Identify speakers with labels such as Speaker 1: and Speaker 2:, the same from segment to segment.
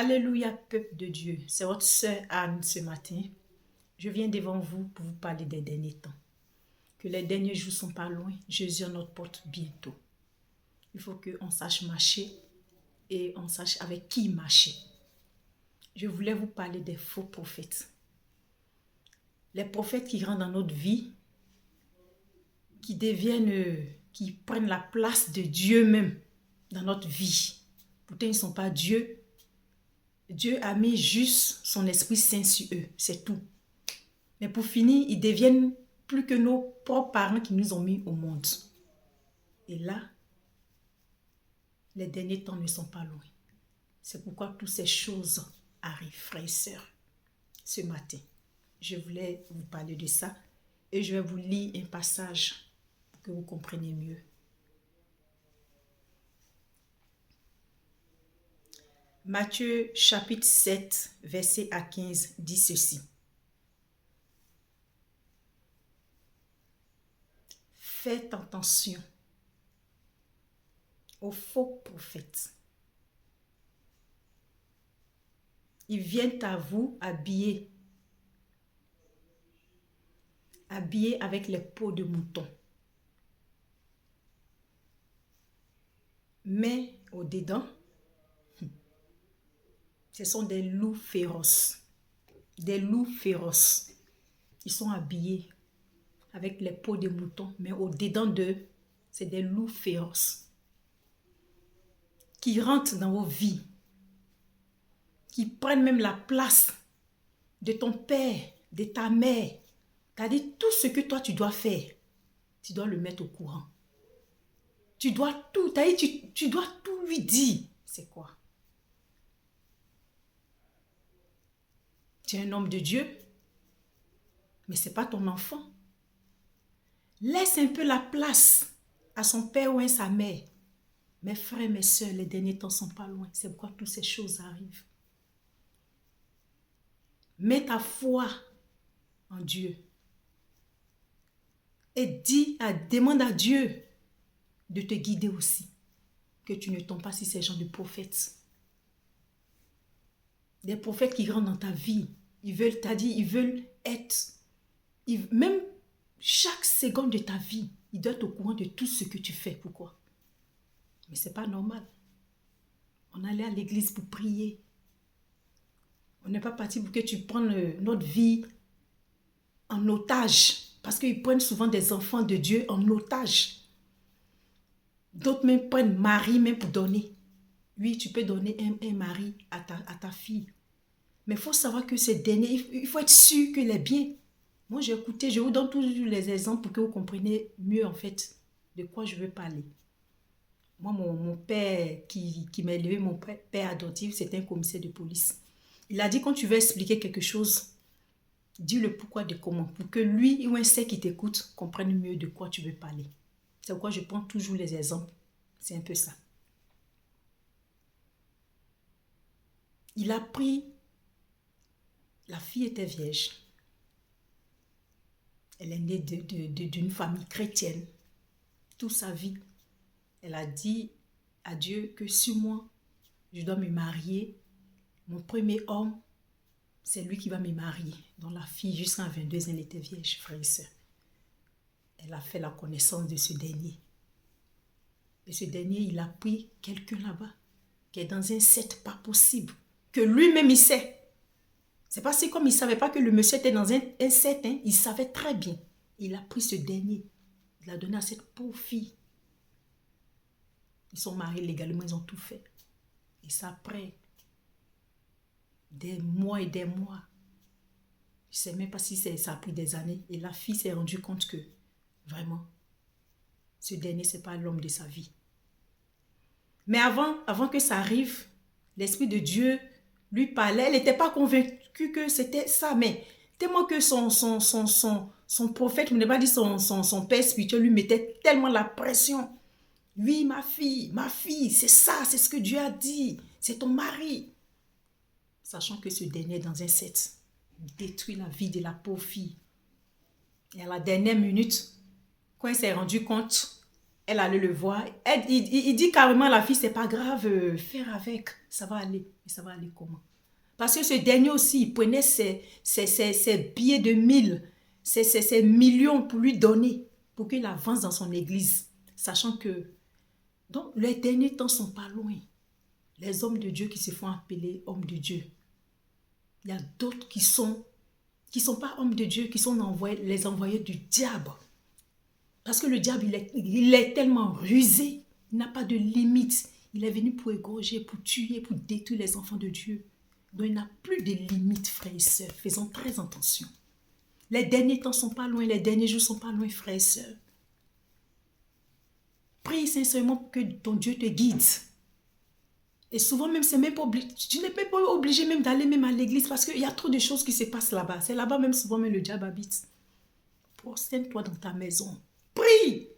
Speaker 1: Alléluia, peuple de Dieu. C'est votre sœur Anne ce matin. Je viens devant vous pour vous parler des derniers temps. Que les derniers jours ne sont pas loin. Jésus à notre porte bientôt. Il faut qu'on sache marcher et on sache avec qui marcher. Je voulais vous parler des faux prophètes. Les prophètes qui rentrent dans notre vie, qui prennent la place de Dieu même dans notre vie. Pourtant, ils ne sont pas Dieu. Dieu a mis juste son Esprit Saint sur eux, c'est tout. Mais pour finir, ils deviennent plus que nos propres parents qui nous ont mis au monde. Et là, les derniers temps ne sont pas loin. C'est pourquoi toutes ces choses arrivent, frères et sœurs. Ce matin, je voulais vous parler de ça et je vais vous lire un passage pour que vous compreniez mieux. Matthieu chapitre 7, verset à 15 dit ceci. Faites attention aux faux prophètes. Ils viennent à vous habillés avec les peaux de mouton. Mais au-dedans, ce sont des loups féroces. Des loups féroces. Ils sont habillés avec les peaux de mouton, mais au-dedans d'eux, c'est des loups féroces qui rentrent dans vos vies, qui prennent même la place de ton père, de ta mère. C'est-à-dire tout ce que toi tu dois faire, tu dois le mettre au courant. Tu dois tout, tu dois tout lui dire. C'est quoi? Tu es un homme de Dieu, mais ce n'est pas ton enfant. Laisse un peu la place à son père ou à sa mère. Mes frères, mes soeurs, les derniers temps ne sont pas loin. C'est pourquoi toutes ces choses arrivent. Mets ta foi en Dieu. Et demande à Dieu de te guider aussi. Que tu ne tombes pas sur ces gens de prophètes. Des prophètes qui rentrent dans ta vie. Ils veulent être. Même chaque seconde de ta vie, ils doivent être au courant de tout ce que tu fais. Pourquoi? Mais ce n'est pas normal. On allait à l'église pour prier. On n'est pas parti pour que tu prennes notre vie en otage. Parce qu'ils prennent souvent des enfants de Dieu en otage. D'autres même prennent mari même pour donner. Oui, tu peux donner un mari à ta fille. Mais il faut savoir que ce dernier, il faut être sûr qu'il est bien. Moi, j'ai écouté, je vous donne toujours les exemples pour que vous compreniez mieux en fait de quoi je veux parler. Moi, mon père qui m'a élevé, mon père adoptif, c'était un commissaire de police. Il a dit, quand tu veux expliquer quelque chose, dis le pourquoi de comment, pour que lui ou un sait qui t'écoute comprenne mieux de quoi tu veux parler. C'est pourquoi je prends toujours les exemples. C'est un peu ça. Il a pris, la fille était vierge. Elle est née d'une famille chrétienne. Toute sa vie, elle a dit à Dieu que sur moi, je dois me marier. Mon premier homme, c'est lui qui va me marier. Donc la fille, jusqu'à 22 ans, elle était vierge, frère et soeur. Elle a fait la connaissance de ce dernier. Et ce dernier, il a pris quelqu'un là-bas, qui est dans un set pas possible, que lui-même il sait. C'est pas si comme il ne savait pas que le monsieur était dans un set, hein, il savait très bien. Il a pris ce dernier, il l'a donné à cette pauvre fille. Ils sont mariés légalement, ils ont tout fait. Et ça après des mois et des mois. Je ne sais même pas si ça a pris des années. Et la fille s'est rendue compte que, vraiment, ce dernier, ce n'est pas l'homme de sa vie. Mais avant que ça arrive, l'Esprit de Dieu lui parlait. Elle n'était pas convaincue que c'était ça. Mais tellement que son prophète, on ne pas dit son père spirituel, lui mettait tellement la pression. Oui, ma fille, c'est ça, c'est ce que Dieu a dit. C'est ton mari. Sachant que ce dernier est dans un set, détruit la vie de la pauvre fille. Et à la dernière minute, quand elle s'est rendue compte, elle allait le voir. Il dit carrément à la fille, c'est pas grave, faire avec. ça va aller. Mais ça va aller comment? Parce que ce dernier aussi, il prenait ses billets de 1000, ses millions pour lui donner, pour qu'il avance dans son église. Sachant que, donc, les derniers temps ne sont pas loin. Les hommes de Dieu qui se font appeler hommes de Dieu. Il y a d'autres qui sont pas hommes de Dieu, qui sont les envoyés du diable. Parce que le diable, il est tellement rusé, il n'a pas de limite. Il est venu pour égorger, pour tuer, pour détruire les enfants de Dieu. Donc il n'a plus de limite, frères et sœurs. Faisons très attention. Les derniers temps ne sont pas loin, les derniers jours ne sont pas loin, frères et sœurs. Prie sincèrement pour que ton Dieu te guide. Et souvent même, c'est même pas obligé. Tu n'es même pas obligé même d'aller même à l'église parce qu'il y a trop de choses qui se passent là-bas. C'est là-bas même souvent même le diable habite. Prosterne-toi dans ta maison. Prie.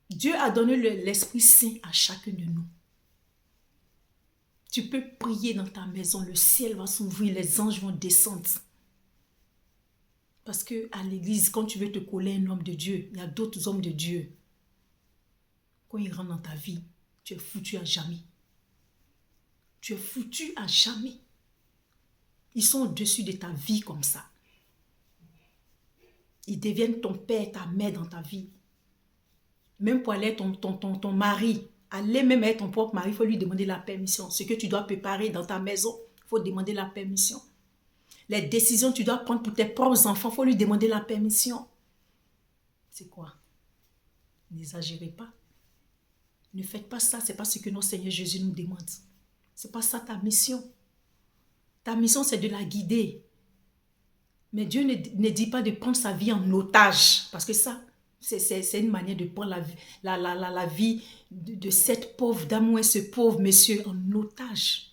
Speaker 1: Dieu a donné l'Esprit Saint à chacun de nous. Tu peux prier dans ta maison, le ciel va s'ouvrir, les anges vont descendre. Parce qu'à l'église, quand tu veux te coller un homme de Dieu, il y a d'autres hommes de Dieu. Quand ils rentrent dans ta vie, tu es foutu à jamais. Tu es foutu à jamais. Ils sont au-dessus de ta vie comme ça. Ils deviennent ton père, ta mère dans ta vie. Même pour aller ton mari, aller même être ton propre mari, il faut lui demander la permission. Ce que tu dois préparer dans ta maison, il faut demander la permission. Les décisions que tu dois prendre pour tes propres enfants, il faut lui demander la permission. C'est quoi? N'exagérez pas. Ne faites pas ça, ce n'est pas ce que notre Seigneur Jésus nous demande. Ce n'est pas ça ta mission. Ta mission, c'est de la guider. Mais Dieu ne dit pas de prendre sa vie en otage. Parce que ça, c'est une manière de prendre la vie de cette pauvre dame ou ce pauvre monsieur en otage.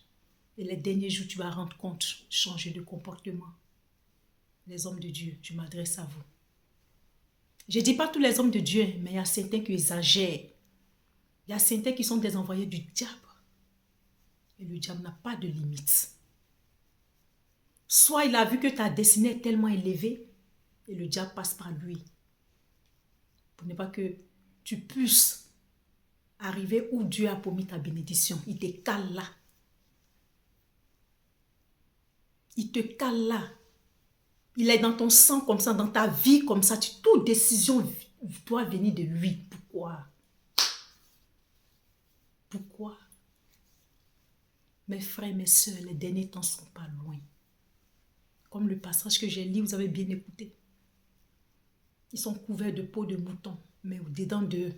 Speaker 1: Et les derniers jours, tu vas rendre compte, changer de comportement. Les hommes de Dieu, je m'adresse à vous. Je ne dis pas tous les hommes de Dieu, mais il y a certains qui exagèrent. Il y a certains qui sont des envoyés du diable. Et le diable n'a pas de limite. Soit il a vu que ta destinée est tellement élevée, et le diable passe par lui. Pour ne pas que tu puisses arriver où Dieu a promis ta bénédiction. Il te cale là. Il te cale là. Il est dans ton sang comme ça, dans ta vie comme ça. Toute décision doit venir de lui. Pourquoi? Pourquoi? Mes frères, mes soeurs, les derniers temps ne sont pas loin. Comme le passage que j'ai lu, vous avez bien écouté. Ils sont couverts de peau de mouton, mais au-dedans d'eux,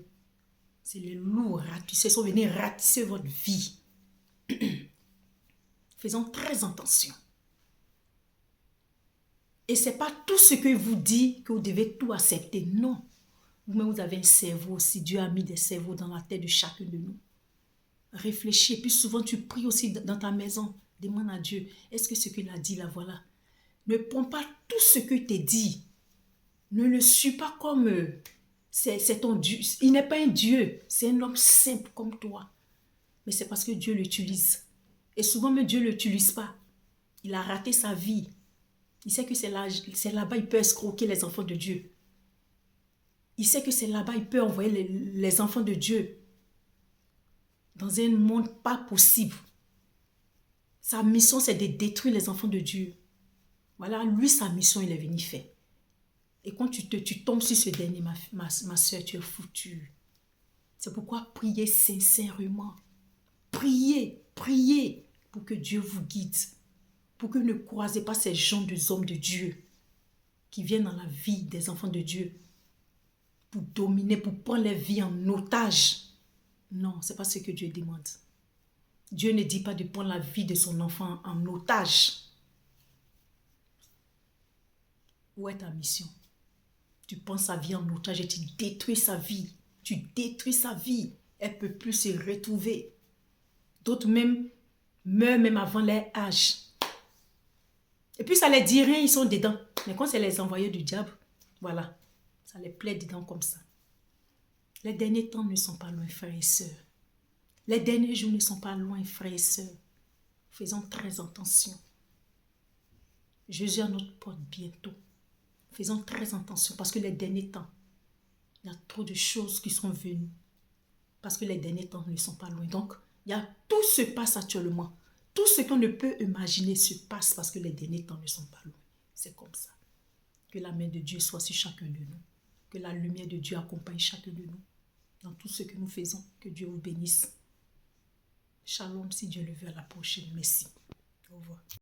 Speaker 1: c'est les loups ratissés. Ils sont venus ratisser votre vie. Faisons très attention. Et ce n'est pas tout ce que vous dit que vous devez tout accepter. Non. Vous-même, vous avez un cerveau aussi. Dieu a mis des cerveaux dans la tête de chacun de nous. Réfléchis. Et puis souvent, tu pries aussi dans ta maison. Demande à Dieu, est-ce que ce qu'il a dit là, voilà. Ne prends pas tout ce que tu dit. Ne le suis pas comme c'est ton Dieu. Il n'est pas un Dieu. C'est un homme simple comme toi. Mais c'est parce que Dieu l'utilise. Et souvent, même Dieu ne l'utilise pas. Il a raté sa vie. Il sait que c'est là-bas il peut escroquer les enfants de Dieu. Il sait que c'est là-bas il peut envoyer les enfants de Dieu dans un monde pas possible. Sa mission, c'est de détruire les enfants de Dieu. Voilà, lui, sa mission, il est venu faire. Et quand tu tombes sur ce dernier, ma soeur, tu es foutue. C'est pourquoi priez sincèrement. Priez pour que Dieu vous guide. Pour que vous ne croisez pas ces gens des hommes de Dieu qui viennent dans la vie des enfants de Dieu pour dominer, pour prendre les vies en otage. Non, ce n'est pas ce que Dieu demande. Dieu ne dit pas de prendre la vie de son enfant en otage. Où est ta mission? Tu prends sa vie en otage et tu détruis sa vie. Tu détruis sa vie. Elle ne peut plus se retrouver. D'autres même meurent même avant leur âge. Et puis ça les dit rien, ils sont dedans. Mais quand c'est les envoyés du diable, voilà, ça les plaît dedans comme ça. Les derniers temps ne sont pas loin, frères et sœurs. Les derniers jours ne sont pas loin, frères et sœurs. Faisons très attention. Jésus est à notre porte bientôt. Faisons très attention parce que les derniers temps, il y a trop de choses qui sont venues. Parce que les derniers temps ne sont pas loin. Donc, Tout se passe actuellement. Tout ce qu'on ne peut imaginer se passe parce que les derniers temps ne sont pas loin. C'est comme ça. Que la main de Dieu soit sur chacun de nous. Que la lumière de Dieu accompagne chacun de nous. Dans tout ce que nous faisons, que Dieu vous bénisse. Shalom, si Dieu le veut, à la prochaine. Merci. Au revoir.